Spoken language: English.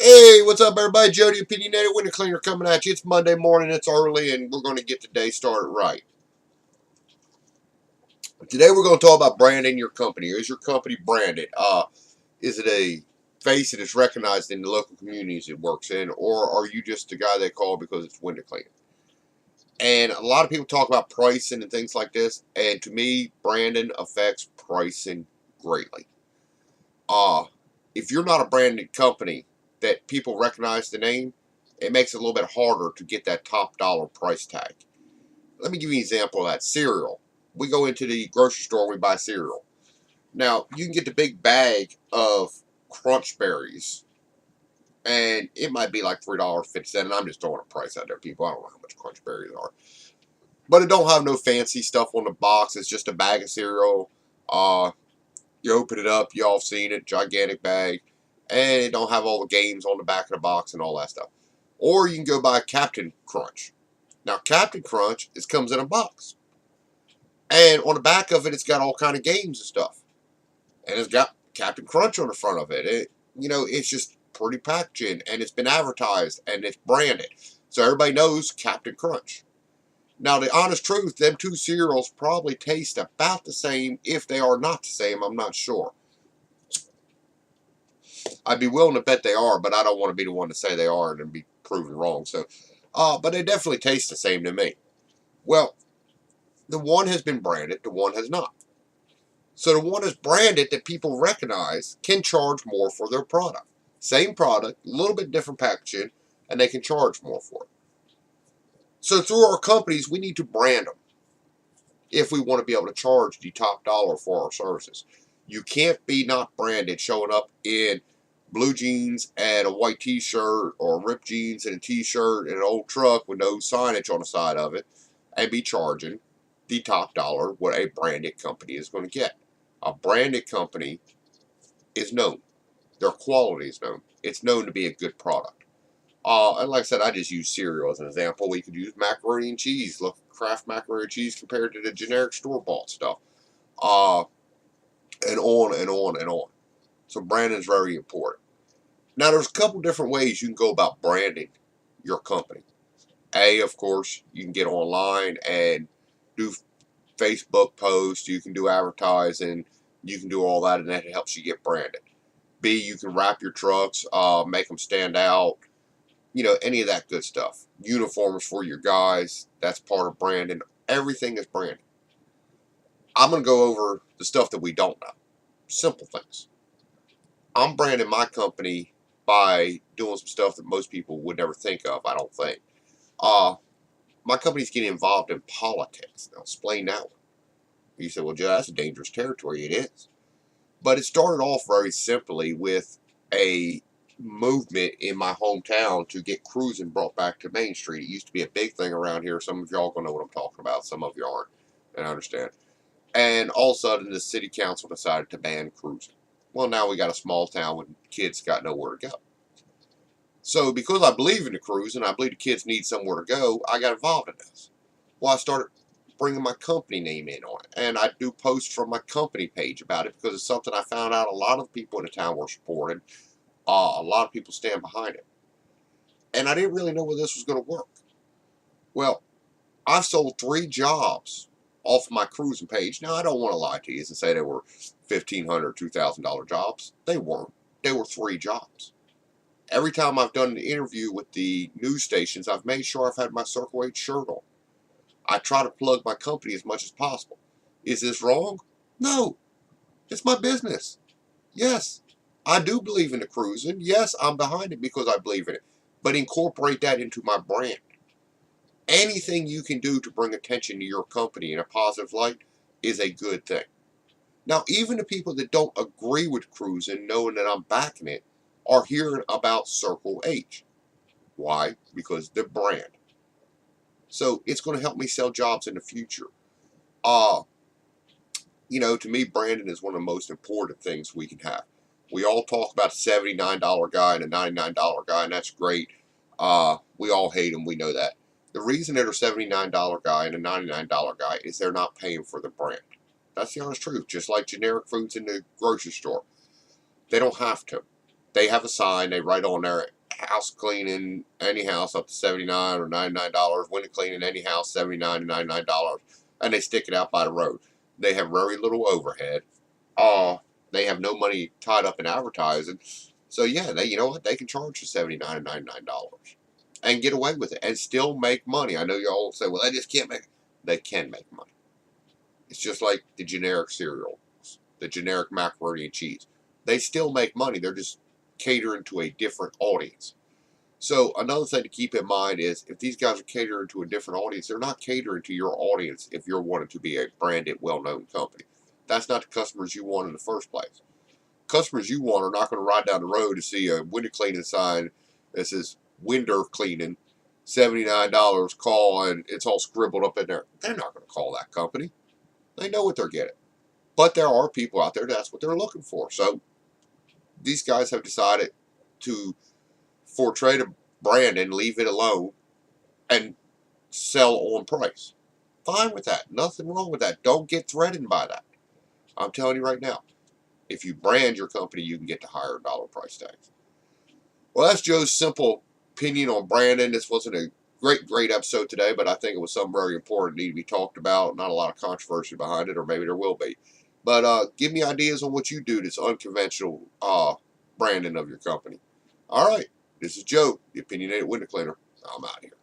Hey, what's up, everybody? Jody Opinionated Window Cleaner coming at you. It's Monday morning, it's early, and we're going to get the day started right. Today, we're going to talk about branding your company. Is your company branded? Is it a face that is recognized in the local communities it works in, or are you just the guy they call because it's window cleaning? And a lot of people talk about pricing and things like this, and to me, branding affects pricing greatly. If you're not a branded company that people recognize the name, it makes it a little bit harder to get that top dollar price tag. Let me give you an example of that. Cereal. We go into the grocery store, we buy cereal. Now, you can get the big bag of Crunch Berries, and it might be like $3.50, and I'm just throwing a price out there, people. I don't know how much Crunch Berries are. But it don't have no fancy stuff on the box. It's just a bag of cereal. You open it up, y'all seen it, gigantic bag, and it don't have all the games on the back of the box and all that stuff. Or you can go buy Captain Crunch. Now, Captain Crunch comes in a box, and on the back of it, it's got all kind of games and stuff, and it's got Captain Crunch on the front of it. It's just pretty packaging, and it's been advertised, and it's branded, so everybody knows Captain Crunch. Now, the honest truth, them two cereals probably taste about the same. If they are not the same, I'm not sure. I'd be willing to bet they are, but I don't want to be the one to say they are and then be proven wrong. But they definitely taste the same to me. Well, the one has been branded, the one has not. So the one that's branded that people recognize can charge more for their product. Same product, a little bit different packaging, and they can charge more for it. So through our companies, we need to brand them if we want to be able to charge the top dollar for our services. You can't be not branded showing up in blue jeans and a white t-shirt, or ripped jeans and a t-shirt and an old truck with no signage on the side of it, and be charging the top dollar what a branded company is going to get. A branded company is known. Their quality is known. It's known to be a good product. And like I said, I just use cereal as an example. We could use macaroni and cheese. Look at Kraft macaroni and cheese compared to the generic store-bought stuff. And on and on and on. So branding is very important. Now, there's a couple different ways you can go about branding your company. Of course, you can get online and do Facebook posts. You can do advertising. You can do all that, and that helps you get branded. B, you can wrap your trucks, make them stand out. Any of that good stuff. Uniforms for your guys, that's part of branding. Everything is branding. I'm going to go over the stuff that we don't know. Simple things. I'm branding my company by doing some stuff that most people would never think of, I don't think. My company's getting involved in politics. Now, explain that one. You say, well, Joe, that's a dangerous territory. It is. But it started off very simply with a movement in my hometown to get cruising brought back to Main Street. It used to be a big thing around here. Some of y'all gonna know what I'm talking about. Some of you aren't, and I understand. And all of a sudden, the city council decided to ban cruising. Well, now we got a small town with kids got nowhere to go. So because I believe in the cruise and I believe the kids need somewhere to go, I got involved in this. Well, I started bringing my company name in on it, and I do posts from my company page about it because it's something I found out a lot of people in the town were supporting. A lot of people stand behind it, and I didn't really know where this was going to work. Well, I've sold 3 jobs off of my cruising page. Now, I don't want to lie to you and say they were $1,500, $2,000 jobs. They weren't. They were 3 jobs. Every time I've done an interview with the news stations, I've made sure I've had my Circle H shirt on. I try to plug my company as much as possible. Is this wrong? No. It's my business. Yes, I do believe in the cruising. Yes, I'm behind it because I believe in it. But incorporate that into my brand. Anything you can do to bring attention to your company in a positive light is a good thing. Now, even the people that don't agree with cruising, knowing that I'm backing it, are hearing about Circle H. Why? Because the brand. So it's going to help me sell jobs in the future. To me, branding is one of the most important things we can have. We all talk about a $79 guy and a $99 guy, and that's great. We all hate them. We know that. The reason they're a $79 guy and a $99 guy is they're not paying for the brand. That's the honest truth. Just like generic foods in the grocery store. They don't have to. They have a sign. They write on there, house cleaning any house up to $79 or $99. Window cleaning any house $79 to $99, and they stick it out by the road. They have very little overhead. They have no money tied up in advertising. So yeah, you know what, they can charge you $79 and $99 and get away with it and still make money. I know y'all say, well, they just can't make. They can make money. It's just like the generic cereal, the generic macaroni and cheese. They still make money. They're just catering to a different audience. So another thing to keep in mind is if these guys are catering to a different audience, they're not catering to your audience if you're wanting to be a branded, well-known company. That's not the customers you want in the first place. Customers you want are not going to ride down the road to see a window cleaning sign that says window cleaning, $79, call, and it's all scribbled up in there. They're not going to call that company. They know what they're getting. But there are people out there that's what they're looking for. So these guys have decided to portray the brand and leave it alone and sell on price. Fine with that. Nothing wrong with that. Don't get threatened by that. I'm telling you right now, if you brand your company, you can get to higher dollar price tags. Well, that's Joe's simple opinion on branding. This wasn't a great episode today, but I think it was something very important that need to be talked about. Not a lot of controversy behind it, or maybe there will be. But give me ideas on what you do that's unconventional branding of your company. All right, this is Joe, the Opinionated Window Cleaner. I'm out here.